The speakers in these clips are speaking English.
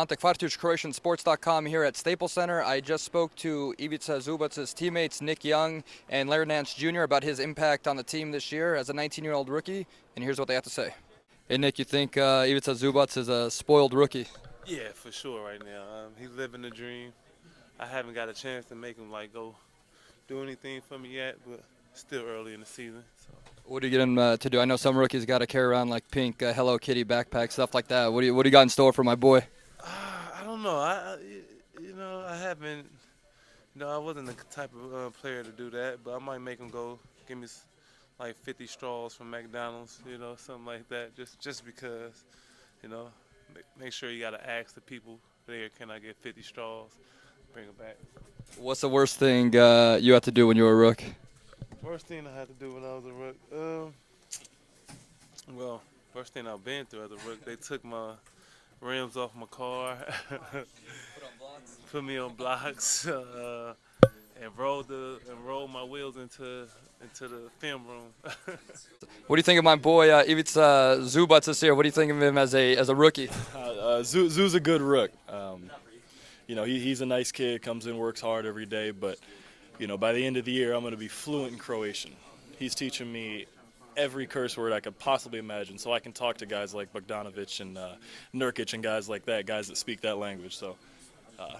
Ante Kvartić, CroatianSports.com here at Staples Center. I just spoke to Ivica Zubac's teammates Nick Young and Larry Nance Jr. about his impact on the team this year as a 19-year-old rookie, and here's what they have to say. Hey Nick, you think Ivica Zubac is a spoiled rookie? Yeah, for sure right now. He's living the dream. I haven't got a chance to make him go do anything for me yet, but still early in the season. So. What do you get him to do? I know some rookies got to carry around like pink Hello Kitty backpacks, stuff like that. What do you got in store for my boy? I don't know. I haven't. I wasn't the type of player to do that, but I might make him go give me like 50 straws from McDonald's, something like that, just because, make sure you got to ask the people there, can I get 50 straws, bring them back. What's the worst thing you had to do when you were a rook? Worst thing I had to do when I was a rook, worst thing I've been through as a rook, they took my rims off my car, put me on blocks, and rolled my wheels into the film room. What do you think of my boy Ivica Zubac this year? What do you think of him as a rookie? Zoo's a good rook. He's a nice kid, comes in, works hard every day, but by the end of the year, I'm going to be fluent in Croatian. He's teaching me every curse word I could possibly imagine, so I can talk to guys like Bogdanovic and Nurkic and guys like that, guys that speak that language. So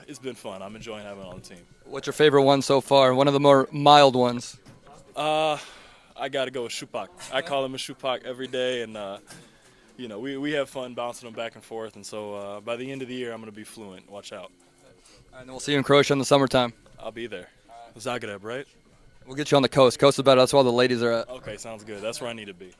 it's been fun. I'm enjoying having him on the team. What's your favorite one so far? One of the more mild ones? I got to go with Zubac. I call him a Zubac every day, and we have fun bouncing him back and forth. And so by the end of the year, I'm going to be fluent. Watch out. And we'll see you in Croatia in the summertime. I'll be there. Zagreb, right? We'll get you on the coast. Coast is better. That's where all the ladies are at. Okay, sounds good. That's where I need to be.